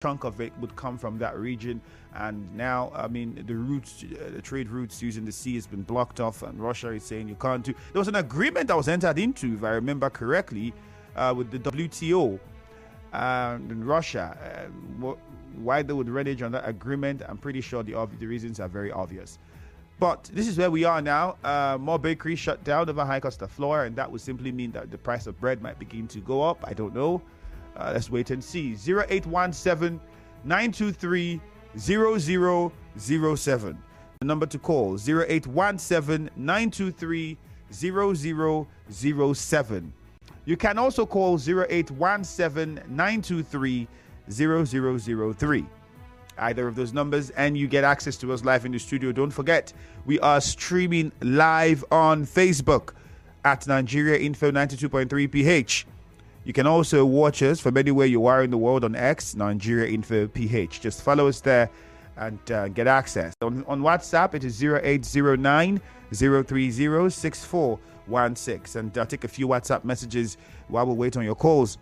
chunk of it would come from that region. And now, I mean, the trade routes using the sea has been blocked off, and Russia is saying you can't do. There was an agreement that was entered into, if I remember correctly, with the WTO and Russia. Why they would renege on that agreement, I'm pretty sure the reasons are very obvious. But this is where we are now. More bakeries shut down over high cost of flour, and that would simply mean that the price of bread might begin to go up. I don't know. Let's wait and see. 0817 923 0007. The number to call 0817 923 0007. You can also call 0817 923 0003. Either of those numbers, and you get access to us live in the studio. Don't forget, we are streaming live on Facebook at Nigeria Info 92.3 PH. You can also watch us from anywhere you are in the world on X, Nigeria Info PH. Just follow us there and get access. On WhatsApp, it is 0809 030 6416. And I'll take a few WhatsApp messages while we wait on your calls.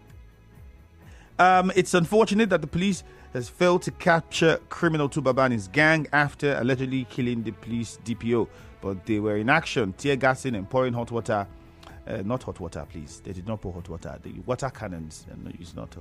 It's unfortunate that the police has failed to capture criminal Tubaba and his gang after allegedly killing the police DPO. But they were in action, tear gassing and pouring hot water. Not hot water, please. They did not pour hot water. The water cannons, and it's not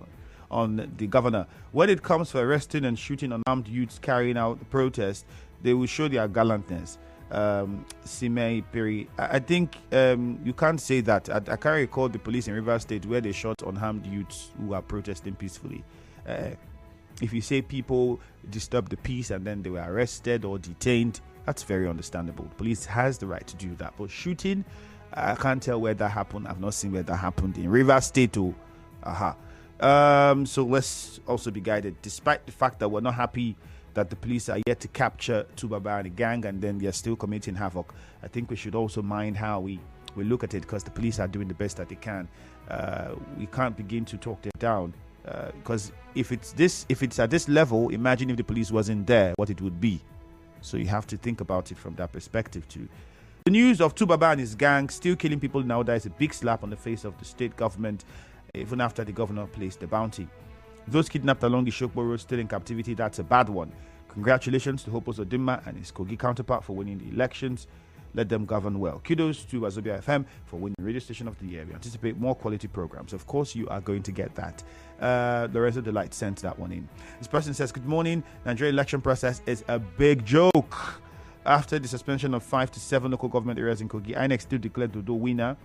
on the governor. When it comes to arresting and shooting unarmed youths carrying out the protest, they will show their gallantness. Simei Peri, I think you can't say that. I can't recall the police in Rivers State where they shot unarmed youths who are protesting peacefully. If you say people disturbed the peace and then they were arrested or detained, that's very understandable. The police has the right to do that. But shooting, I can't tell where that happened. I've not seen where that happened in Rivers State. So let's also be guided. Despite the fact that we're not happy that the police are yet to capture Tubaba and the gang, and then they're still committing havoc, I think we should also mind how we look at it, because the police are doing the best that they can. We can't begin to talk them down, because if it's at this level, imagine if the police wasn't there, what it would be. So you have to think about it from that perspective too. The news of Tubaba and his gang still killing people in Auda is a big slap on the face of the state government, even after the governor placed the bounty. Those kidnapped along the Shokbo Road still in captivity, that's a bad one. Congratulations to Hope Uzodimma and his Kogi counterpart for winning the elections. Let them govern well. Kudos to Wazobia FM for winning Radio Station of the Year. We anticipate more quality programs. Of course, you are going to get that. Lorenzo Delight sent that one in. This person says, good morning. Nigeria election process is a big joke. After the suspension of 5 to 7 local government areas in Kogi, INEC still declared Dodo winner.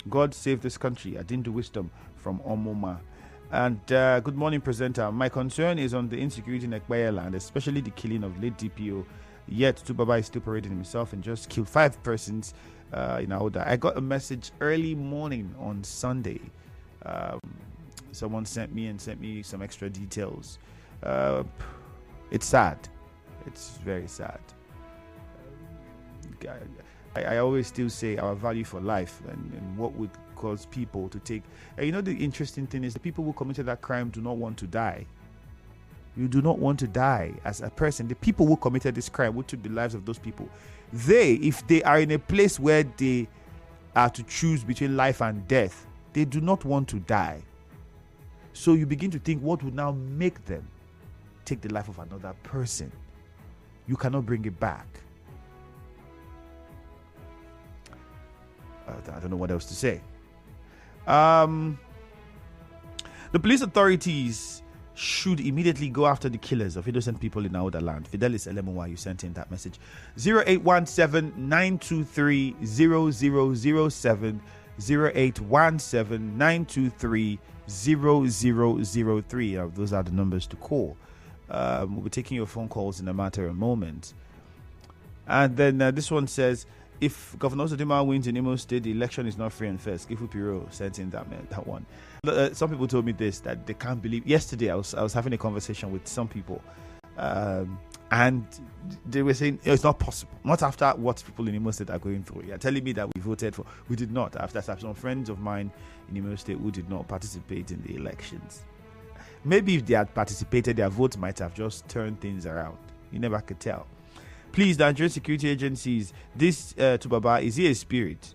God save this country. Adindu Wisdom from Omoma. And good morning, presenter. My concern is on the insecurity in Ekpaya land, especially the killing of late DPO. Yet Tubaba is still parading himself and just killed 5 persons in Auda. I got a message early morning on Sunday. Someone sent me some extra details. It's sad. It's very sad. I always still say our value for life and what would cause people to take. The interesting thing is the people who committed that crime do not want to die. You do not want to die as a person. The people who committed this crime, who took the lives of those people, if they are in a place where they are to choose between life and death, they do not want to die. So you begin to think, what would now make them take the life of another person? You cannot bring it back. I don't know what else to say. The police authorities should immediately go after the killers of innocent people in Auda land. Fidelis Elemuwa, you sent in that message. 0817-923-0007, 0817-923-0003. Those are the numbers to call. We'll be taking your phone calls in a matter of a moment. And then this one says, if Governor Uzodimma wins in Imo State, the election is not free and fair. Skifu Piro sent in that one. Some people told me this, that they can't believe. Yesterday, I was having a conversation with some people, and they were saying it's not possible. Not after what people in Imo State are going through. You're telling me that we voted for. We did not. After some friends of mine in Imo State who did not participate in the elections. Maybe if they had participated, their votes might have just turned things around. You never could tell. Please, Nigerian security agencies, this Tubaba, is he a spirit?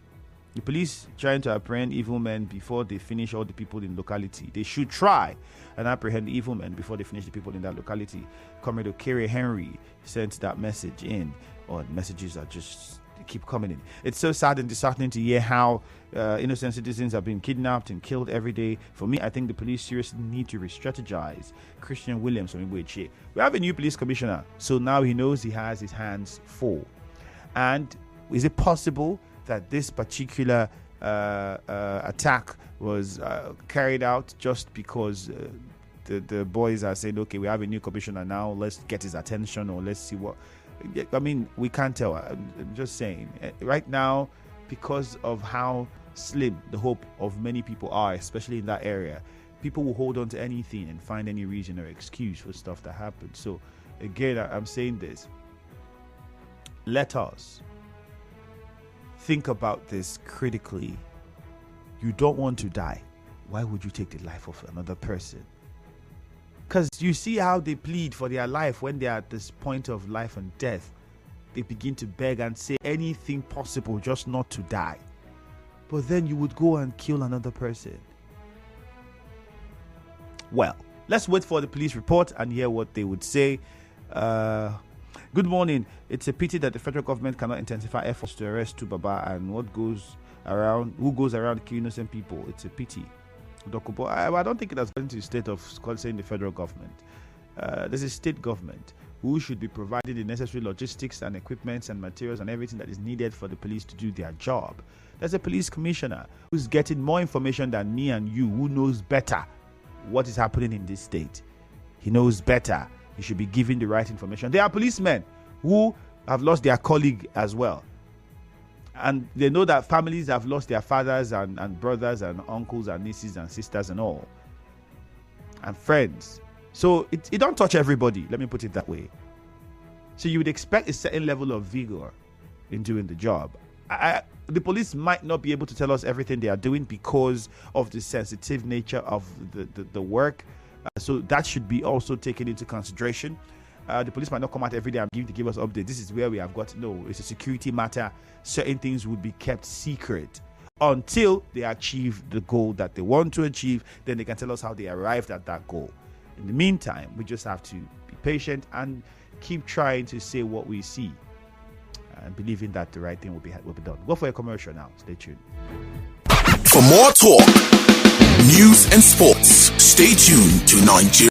The police trying to apprehend evil men before they finish all the people in locality. They should try and apprehend evil men before they finish the people in that locality. Comrade Okere Henry sent that message in, or messages are just keep coming in. It's so sad and disheartening to hear how innocent citizens have been kidnapped and killed every day. For me, I think the police seriously need to re-strategize. Christian Williams from Igweche. We have a new police commissioner, so now he knows he has his hands full. And is it possible that this particular attack was carried out just because the boys are saying, okay, we have a new commissioner now, let's get his attention, or let's see what... I mean, we can't tell. I'm just saying. Right now, because of how slim the hope of many people are, especially in that area, people will hold on to anything and find any reason or excuse for stuff that happened. So, again, I'm saying this. Let us think about this critically. You don't want to die. Why would you take the life of another person? Because you see how they plead for their life when they are at this point of life and death. They begin to beg and say anything possible just not to die. But then you would go and kill another person. Well, let's wait for the police report and hear what they would say. Good morning. It's a pity that the federal government cannot intensify efforts to arrest Tubaba and who goes around killing innocent people. It's a pity. I don't think it has gone to the state of saying the federal government. There's a state government who should be providing the necessary logistics and equipment and materials and everything that is needed for the police to do their job. There's a police commissioner who's getting more information than me and you, who knows better what is happening in this state. He knows better. He should be giving the right information. There are policemen who have lost their colleague as well. And they know that families have lost their fathers and brothers and uncles and nieces and sisters and all. And friends. So it don't touch everybody. Let me put it that way. So you would expect a certain level of vigor in doing the job. The police might not be able to tell us everything they are doing because of the sensitive nature of the work. So that should be also taken into consideration. The police might not come out every day and give us updates. This is where we have got. No, it's a security matter. Certain things would be kept secret until they achieve the goal that they want to achieve. Then they can tell us how they arrived at that goal. In the meantime, we just have to be patient and keep trying to say what we see and believing that the right thing will be done. Go for a commercial now. Stay tuned. For more talk, news and sports, stay tuned to Nigeria.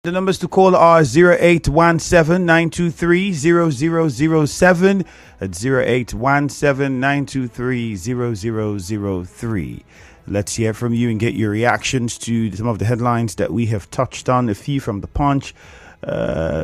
The numbers to call are 0817-923-0007 at 0817-923-0003. Let's hear from you and get your reactions to some of the headlines that we have touched on. A few from the Punch,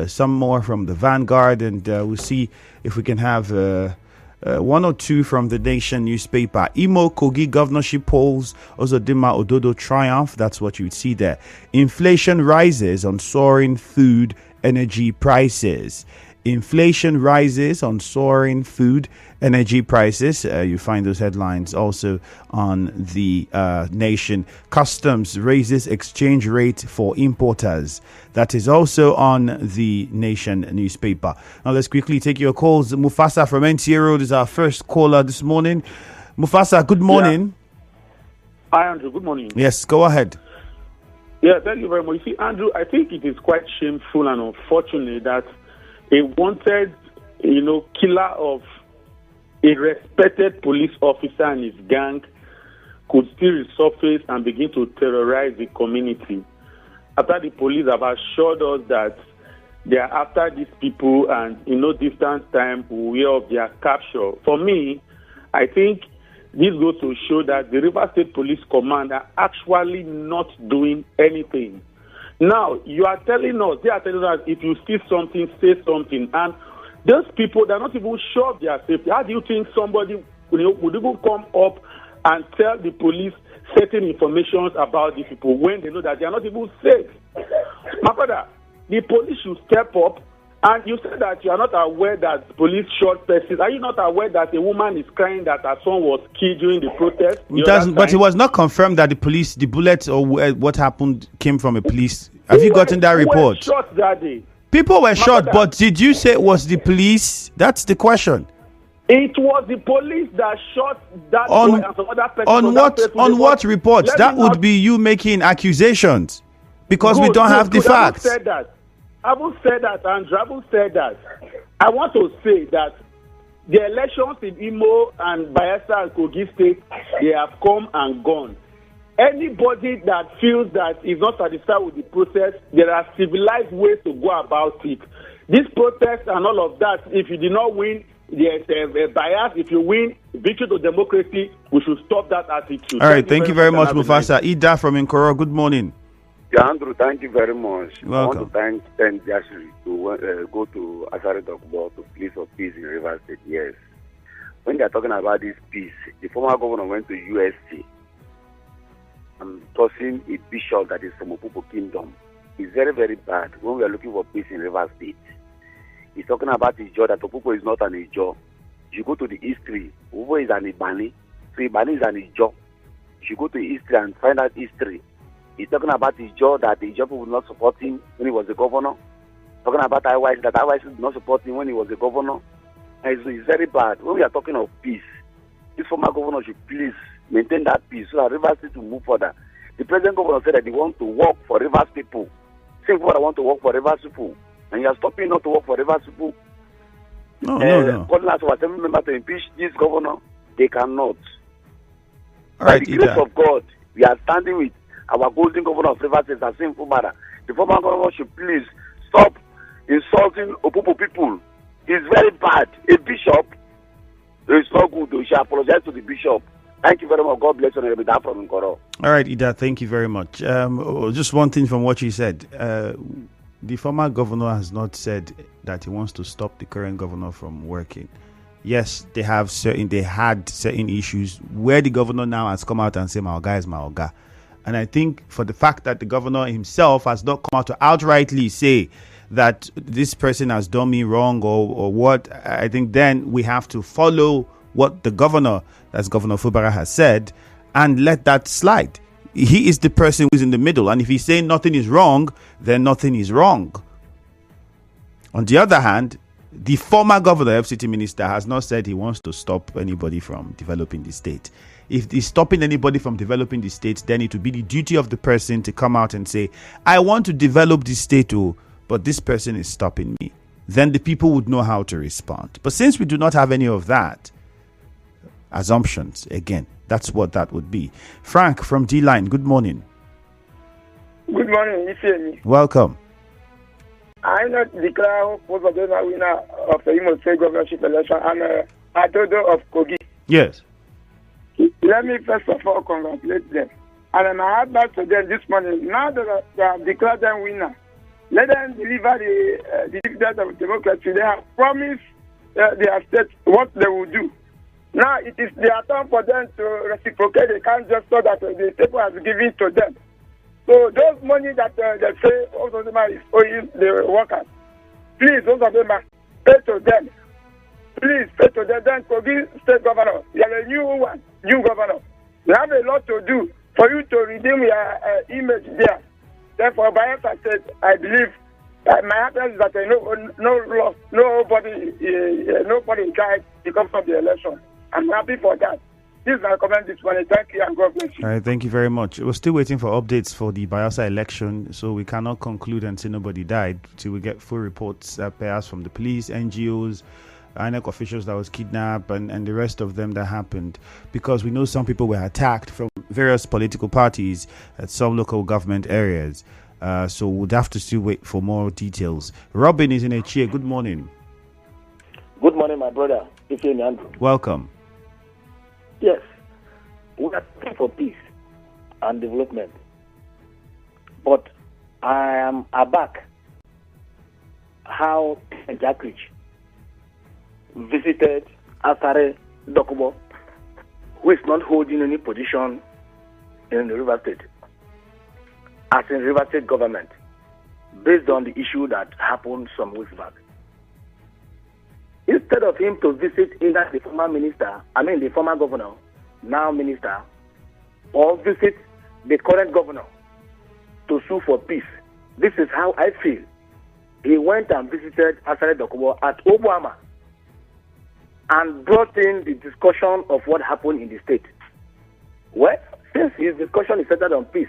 some more from the Vanguard, and we'll see if we can have one or two from the Nation newspaper. Imo Kogi governorship polls, Ozodimma Ododo triumph. That's what you would see there. Inflation rises on soaring food energy prices. Inflation rises on soaring food energy prices. You find those headlines also on the Nation. Customs raises exchange rate for importers. That is also on the Nation newspaper. Now let's quickly take your calls. Mufasa from NTA Road is our first caller this morning. Mufasa, good morning. Yeah. Hi, Andrew. Good morning. Yes, go ahead. Yeah, thank you very much. You see, Andrew, I think it is quite shameful and unfortunate that a wanted, killer of a respected police officer and his gang could still resurface and begin to terrorize the community. After the police have assured us that they are after these people and in no distant time will hear of their capture. For me, I think this goes to show that the Rivers State Police Command are actually not doing anything. Now, they are telling us if you see something, say something. And those people, they're not even sure of their safety. How do you think somebody would even come up and tell the police certain information about these people when they know that they are not even safe? My brother, the police should step up. And you said that you are not aware that police shot persons. Are you not aware that a woman is crying that her son was killed during the protest? But it was not confirmed that the bullets or what happened came from a police. Have you gotten that report? Were shot that day. People were shot, but did you say it was the police? That's the question. It was the police that shot that boy and some other person. On what reports? That would be you making accusations because we don't have the facts. I haven't said that, Andrew. I haven't said that. I want to say that the elections in Imo and Bayelsa and Kogi State, they have come and gone. Anybody that feels that is not satisfied with the process, there are civilized ways to go about it. This protest and all of that, if you did not win, there's a bias. If you win, victory to democracy, we should stop that attitude. All right, thank you very much, Mufasa. Ida from Nkoro, good morning. Yeah, Andrew, thank you very much. Welcome. I want to thank Ten Jashiri to go to Asari Dokbo to plead for peace in Rivers State. Yes. When they are talking about this peace, the former governor went to USC and tossing a bishop that is from Opobo Kingdom. It's very, very bad when we are looking for peace in Rivers State. He's talking about Ijo, that Opobo is not an Ijo. You go to the history, Opobo is an Ibani. So Ibani is an Ijo. You go to history and find out history. He's talking about his job that the job would not support him when he was the governor. Talking about IYC that IYC did not support him when he was the governor. And it's very bad. When we are talking of peace, this former governor should please maintain that peace so that Rivers State will move further. The present governor said that he wants to work for Rivers people. Same people that want to work for Rivers people. And you are stopping not to work for Rivers people. No. Calling us for assembly member to impeach this governor, they cannot. All right, by the grace of God, we are standing with our golden governor of Rivers State, Asim Fubara. The former governor should please stop insulting Opobo people. It's very bad. A bishop, it's not good. We should apologize to the bishop. Thank you very much. God bless you. And that from Nkoro. All right, Ida, thank you very much. Just one thing from what you said. The former governor has not said that he wants to stop the current governor from working. Yes, they had certain issues where the governor now has come out and said, my Oga is my Oga. And I think for the fact that the governor himself has not come out to outrightly say that this person has done me wrong or what, I think then we have to follow what the governor, as Governor Fubara has said, and let that slide. He is the person who's in the middle. And if he's saying nothing is wrong, then nothing is wrong. On the other hand, the former governor, FCT minister, has not said he wants to stop anybody from developing the state. If he's stopping anybody from developing the state, then it would be the duty of the person to come out and say, I want to develop the state, but this person is stopping me. Then the people would know how to respond. But since we do not have any of that, assumptions, again, that's what that would be. Frank from D-Line, good morning. Good morning, Ifemi. Welcome. I not declare both of them are winner of the Imo State governorship election and Adodo of Kogi. Yes. Let me first of all congratulate them. And I had back to them this morning. Now that they have declared them winner, let them deliver the dividend of democracy. They have promised their state what they will do. Now it is their turn for them to reciprocate the kind gesture that the people has given to them. So those money that they say most of them is owing the workers, please, those of them are pay to them. Please pay to them. Then Kogi State Governor, you are a new governor. You have a lot to do for you to redeem your image there. Therefore, by I said, I believe my happiness is that nobody tried because of the election. I'm happy for that. This is my comment this morning. Thank you and God bless you. All right, thank you very much. We're still waiting for updates for the Bayelsa election, so we cannot conclude until nobody died, till we get full reports, perhaps from the police, NGOs, INEC officials that was kidnapped, and the rest of them that happened. Because we know some people were attacked from various political parties at some local government areas. So we'd have to still wait for more details. Robin is in a chair. Good morning. Good morning, my brother. It's Andrew. Welcome. Yes, we are looking for peace and development. But I am aback how Jack Rich visited Asare Dokubo, who is not holding any position in the River State, as in River State government, based on the issue that happened some weeks back. Instead of him to visit either the former governor, now minister, or visit the current governor to sue for peace, this is how I feel. He went and visited Asare Dokubo at Obuama and brought in the discussion of what happened in the state. Well, since his discussion is centered on peace,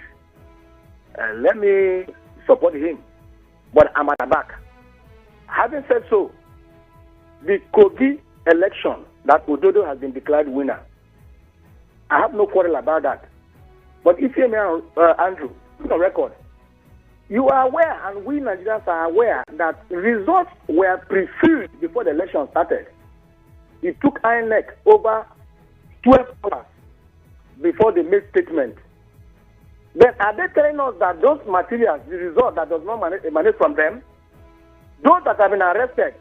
let me support him. But I'm at the back. Having said so, the Kogi election that Ododo has been declared winner, I have no quarrel about that. But if you may, Andrew, on the record, you are aware, and we Nigerians are aware, that results were pre-filled before the election started. It took INEC over 12 hours before they made statement. Then are they telling us that those materials, the result that does not emanate from them, those that have been arrested,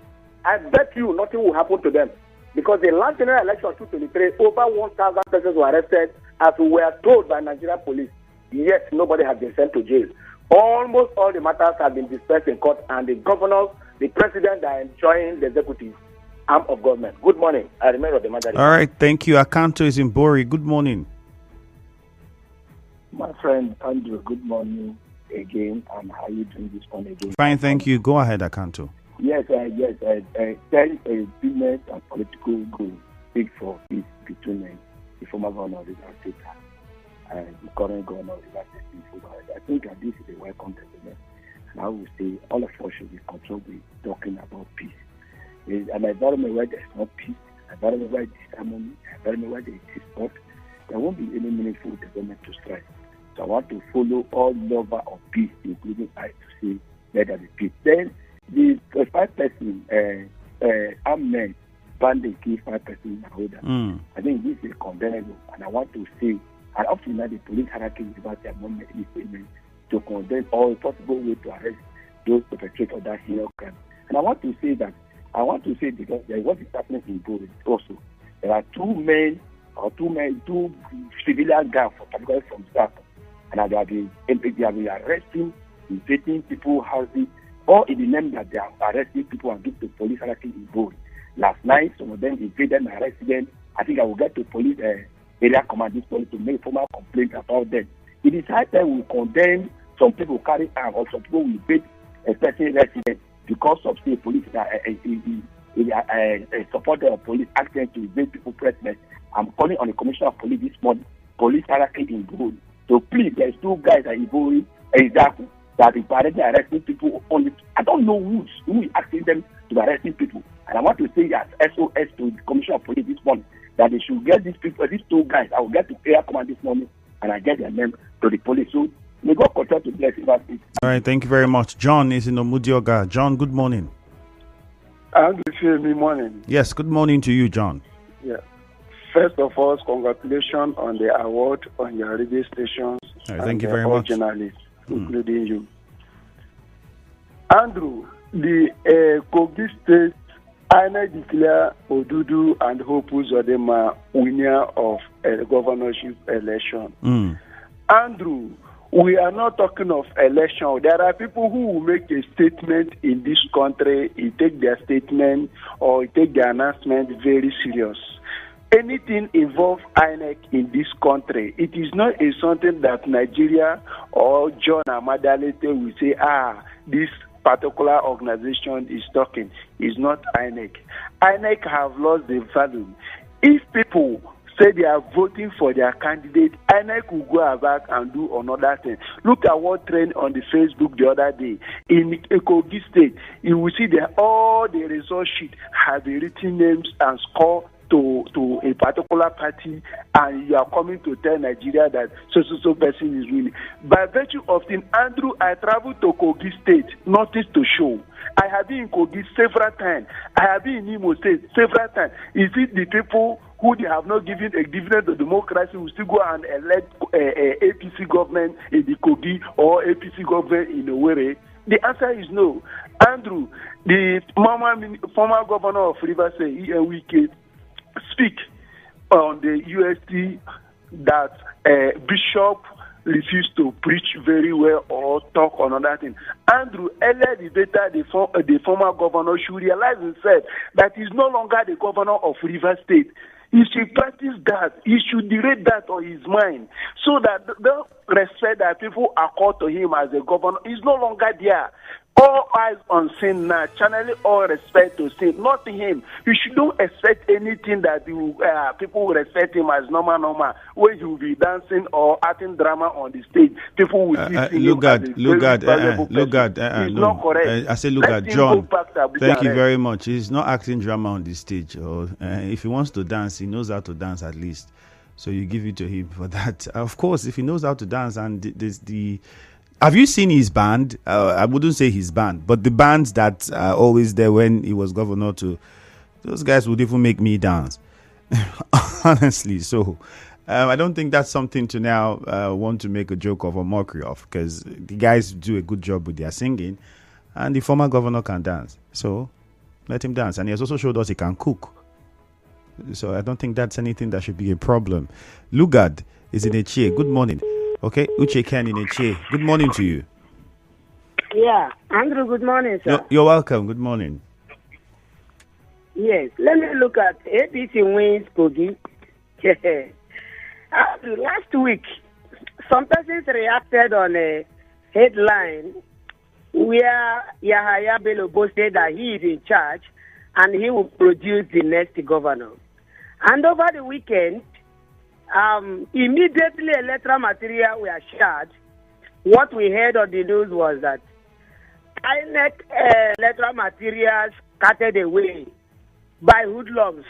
I bet you nothing will happen to them. Because the last general election of 2023, over 1,000 persons were arrested, as we were told by Nigerian police. Yet nobody has been sent to jail. Almost all the matters have been dispersed in court, and the governors, the president are enjoying the executive arm of government. Good morning. I remember the matter. All right, thank you. Akanto is in Bori. Good morning. My friend Andrew, good morning again. And how are you doing this morning again? Fine, thank you. Go ahead, Akanto. Yes. There is a business and political goal big for peace between the former governor of the state and the current governor of the state. I think that this is a welcome development. And I would say all of us should be controlled with talking about peace. An environment where there's no peace, an environment where there's harmony, an environment where there is sport, there won't be any meaningful development to strive. So I want to follow all lovers of peace, including I, to say let there be peace. Then the 5 person armed men banding kill 5 persons in Ahoda. I think this is condemnable, and I want to say, and up to now the police hierarchy is about their moment in statement to condemn all possible way to arrest those perpetrators of that heinous crime. And I want to say because what is happening in Bori also, there are 2 civilian guys, particularly from South, and they have been arresting, invading people's houses, all in the name that they are arresting people and give to police hierarchy in Bori. Last night, some of them invaded and arrested them. I think I will get to police area command this police to make formal complaint about them. It is high time we condemn some people carry arms or some people will invade a person resident because of say police support the police action to invade people's presence. I'm calling on the commissioner of police this morning, police hierarchy in Bori. So please, there's 2 guys at Bori exactly that is arresting people only. I don't know who is asking them to be arresting people. And I want to say as SOS to the commissioner of police this morning that they should get these people, these 2 guys. I will get to area command this morning and I get their name to the police. So may God continue to bless River State. All right, thank you very much. John is in Omudioga. John, good morning. Good morning. Yes, good morning to you, John. Yeah. First of all, congratulations on the award on your radio stations. All right, thank you very much. Journalists, including you. Andrew, the Kogi State, INEC declare Odudu and Hope Uzodinma winner of a governorship election. Andrew, we are not talking of election. There are people who will make a statement in this country, take their statement or take their announcement very serious. Anything involve INEC in this country, it is not something that Nigeria or John Amadalete will say, this particular organization is talking. Is not INEC. INEC have lost the value. If people say they are voting for their candidate, INEC will go back and do another thing. Look at what trend on the Facebook the other day. In Kogi State, you will see that all the result sheet have the written names and score to a particular party, and you are coming to tell Nigeria that so person is winning. By virtue of the Andrew, I traveled to Kogi State, nothing to show. I have been in Kogi several times. I have been in Imo State several times. Is it the people who they have not given a dividend to democracy will still go and elect a APC government in the Kogi or APC government in Owerri? The answer is no. Andrew, the former governor of Rivers State, Ian Wike, speak on the UST that Bishop refused to preach very well or talk on another thing. Andrew, earlier debater, the former governor should realize himself that he's no longer the governor of Rivers State. He should practice that. He should direct that on his mind so that the respect that people accord to him as a governor is no longer there. All eyes on sin now, channeling all respect to sin, not to him. You should don't expect anything that people will respect him as normal, where he will be dancing or acting drama on the stage. People will see him as It's not correct. I say, look at John. Thank you very much. He's not acting drama on the stage. Or if he wants to dance, he knows how to dance at least. So you give it to him for that. Of course, if he knows how to dance, and have you seen his band? I wouldn't say his band, but the bands that are always there when he was governor too. Those guys would even make me dance, honestly. So I don't think that's something to now want to make a joke of or mockery of, because the guys do a good job with their singing, and the former governor can dance. So let him dance. And he has also showed us he can cook. So I don't think that's anything that should be a problem. Lugard is in a chair. Good morning. Okay, Uche Ken in a chair. Good morning to you. Yeah, Andrew, good morning, sir. You're welcome. Good morning. Yes, let me look at APC wins Kogi. Last week, some persons reacted on a headline where Yahaya Bello boasted that he is in charge and he will produce the next governor. And over the weekend, immediately electoral material were shared. What we heard on the news was that INEC electoral materials carted away by hoodlums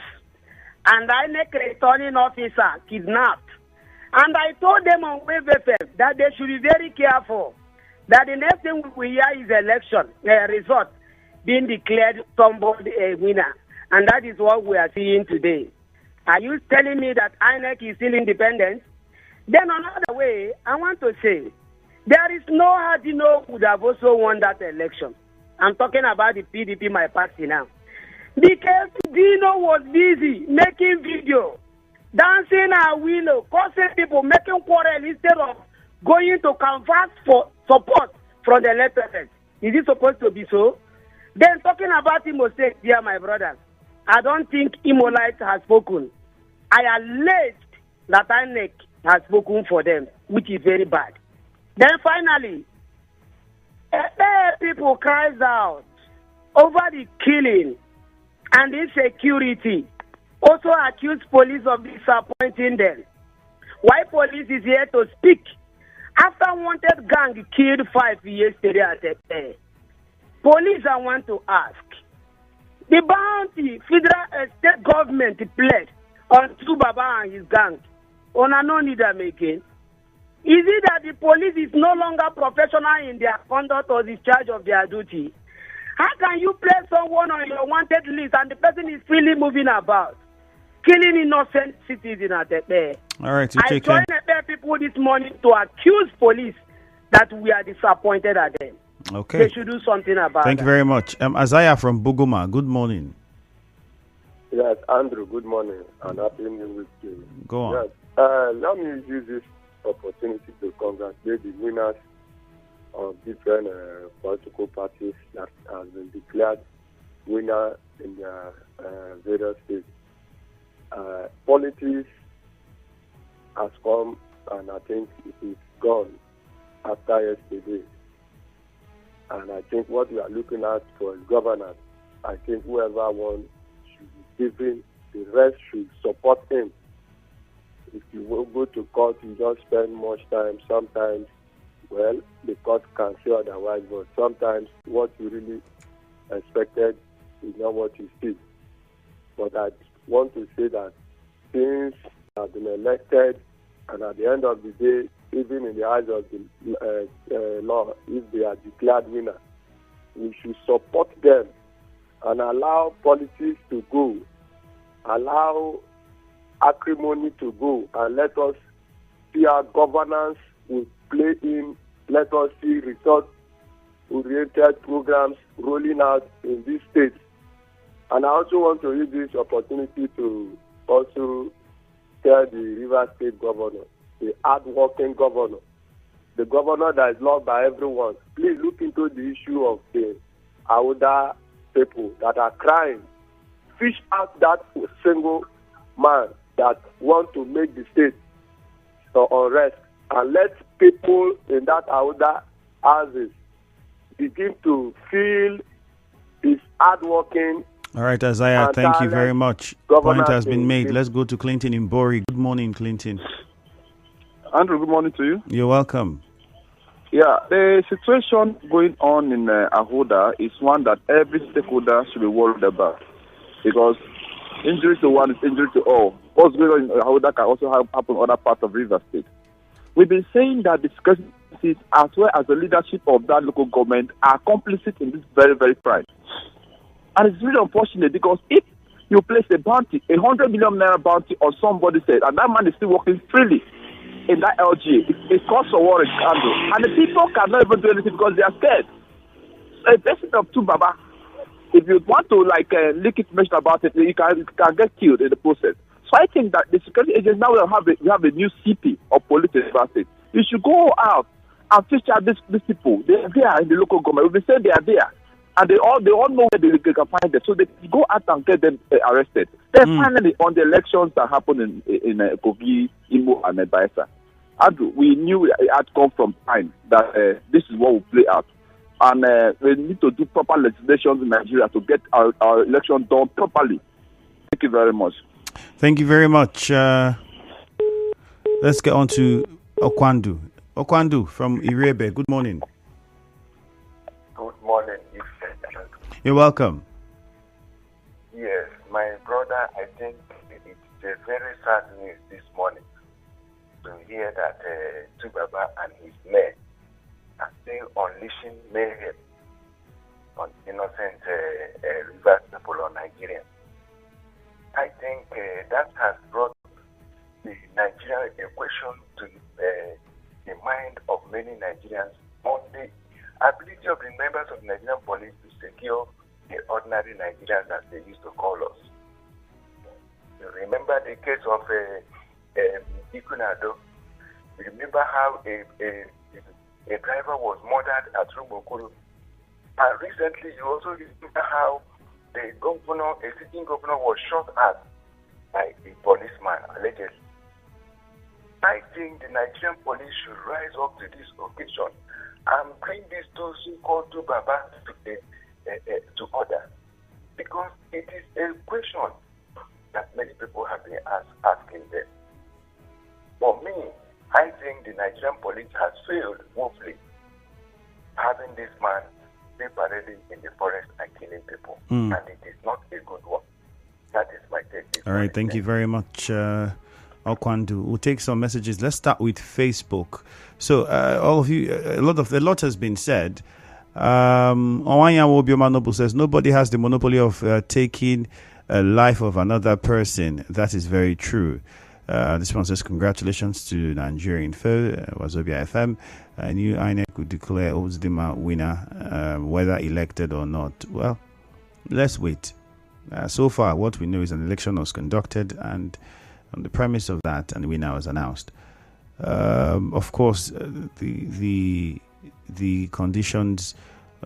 and INEC returning officer kidnapped. And I told them on Wave FM that they should be very careful, that the next thing we hear is election result being declared somebody a winner. And that is what we are seeing today. Are you telling me that INEC is still independent? Then another way, I want to say, there is no how Dino would have also won that election. I'm talking about the PDP, my party now. Because Dino was busy making video, dancing a willow, causing people, making quarrel instead of going to canvass for support from the electorate. Is it supposed to be so? Then talking about Imo State, dear my brothers, I don't think Imolite has spoken. I alleged that INEC has spoken for them, which is very bad. Then finally, people cries out over the killing and insecurity. Also accused police of disappointing them. Why police is here to speak? After wanted gang killed 5 yesterday at the police, I want to ask, the bounty federal state government pledged on Subaba and his gang, on no need them again. Is it that the police is no longer professional in their conduct or discharge of their duty? How can you place someone on your wanted list and the person is freely moving about, killing innocent citizens at Epe? All right, you I take care. joined Epe people this morning to accuse police that we are disappointed at them. Okay. They should do something about it. Thank you very much. Isaiah from Buguma, good morning. Yes, Andrew, good morning and happy new week to you. Go on. Yes, let me use this opportunity to congratulate the winners of different political parties that have been declared winner in their various states. Politics has come, and I think it is gone after yesterday. And I think what we are looking at for governance, I think whoever won should be given, the rest should support him. If you will go to court, you just spend much time. Sometimes, well, the court can say otherwise, but sometimes what you really expected is not what you see. But I want to say that since they have been elected, and at the end of the day, even in the eyes of the law, if they are declared winner, we should support them and allow politics to go, allow acrimony to go, and let us see our governance will play in. Let us see result-oriented programs rolling out in these states. And I also want to use this opportunity to also tell the Rivers State governor, the hard-working governor, the governor that is loved by everyone, please look into the issue of the Auda people that are crying. Fish out that single man that want to make the state unrest, and let people in that Auda houses begin to feel his hard-working. All right, Isaiah, thank you very much. Point has been made. Let's go to Clinton in Bori. Good morning, Clinton. Andrew, good morning to you. You're welcome. Yeah, the situation going on in Ahoda is one that every stakeholder should be worried about, because injury to one is injury to all. What's going on in Ahoda can also happen in other parts of Rivers State. We've been saying that the security as well as the leadership of that local government are complicit in this very, very crime. And it's really unfortunate, because if you place a bounty, 100 million naira bounty on somebody said, and that man is still working freely in that LG, it causes a war in scandal. And the people cannot even do anything because they are scared. So a person of Tubaba, if you want to leak information about it, you can get killed in the process. So I think that the security agents now will have a new CP of police about it. You should go out and feature these people. They are there in the local government. We've been saying they are there. And they all know where they can find them. So they go out and get them arrested. Then finally, on the elections that happened in Kogi, Imo, and Bayelsa, Andrew, we knew it had come from time that this is what will play out. And we need to do proper legislation in Nigeria to get our election done properly. Thank you very much. Thank you very much. Let's get on to Okwandu. Okwandu from Irebe. Good morning. Good morning. You're welcome. Yes, my brother, I think it's a very sad news this morning to hear that Tubaba and his men are still unleashing mayhem on innocent Rivers people or Nigerians. I think that has brought the Nigerian equation to the mind of many Nigerians on the ability of the members of the Nigerian police to secure the ordinary Nigerians, as they used to call us. You remember the case of Ikunado. You remember how a driver was murdered at Rubokuru. And recently, you also remember how the governor, a sitting governor, was shot at by a policeman, allegedly. I think the Nigerian police should rise up to this occasion and bring these two so-called Tubaba to order. Because it is a question that many people have been asking them. For me, I think the Nigerian police has failed woefully, having this man be parading in the forest and killing people. And it is not a good one. That is my take. All right, thank you very much. Okwandu. We'll take some messages. Let's start with Facebook. So, all of you, a lot has been said. Owanya Wobioma Noble says nobody has the monopoly of taking a life of another person. That is very true. This one says congratulations to Nigeria Info, Wazobia FM. New INEC could declare Ozdima winner, whether elected or not. Well, let's wait. So far, what we know is an election was conducted, and on the premise of that, and winner was announced. Of course, the conditions,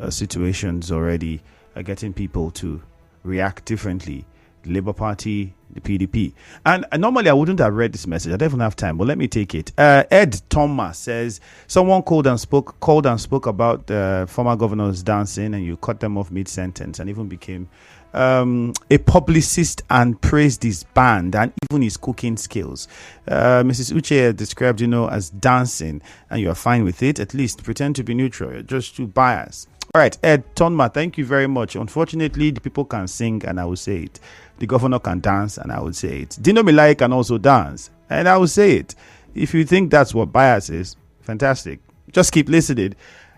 situations already are getting people to react differently. The Labour Party, the PDP. And normally I wouldn't have read this message. I don't even have time, but let me take it. Ed Thomas says someone called and spoke about former governors dancing, and you cut them off mid-sentence, and even became a publicist and praised his band and even his cooking skills. Mrs. Uche described, as dancing, and you are fine with it. At least pretend to be neutral. You're just too biased. All right, Ed Tonma, thank you very much. Unfortunately, the people can sing, and I will say it. The governor can dance, and I will say it. Dino Milai can also dance, and I will say it. If you think that's what bias is, fantastic. Just keep listening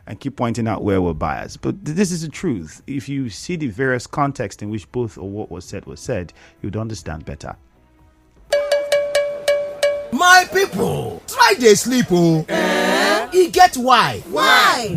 and keep pointing out where we're biased. But this is the truth. If you see the various context in which both or what was said, you'd understand better. My people, try dey sleep. E get why. Why?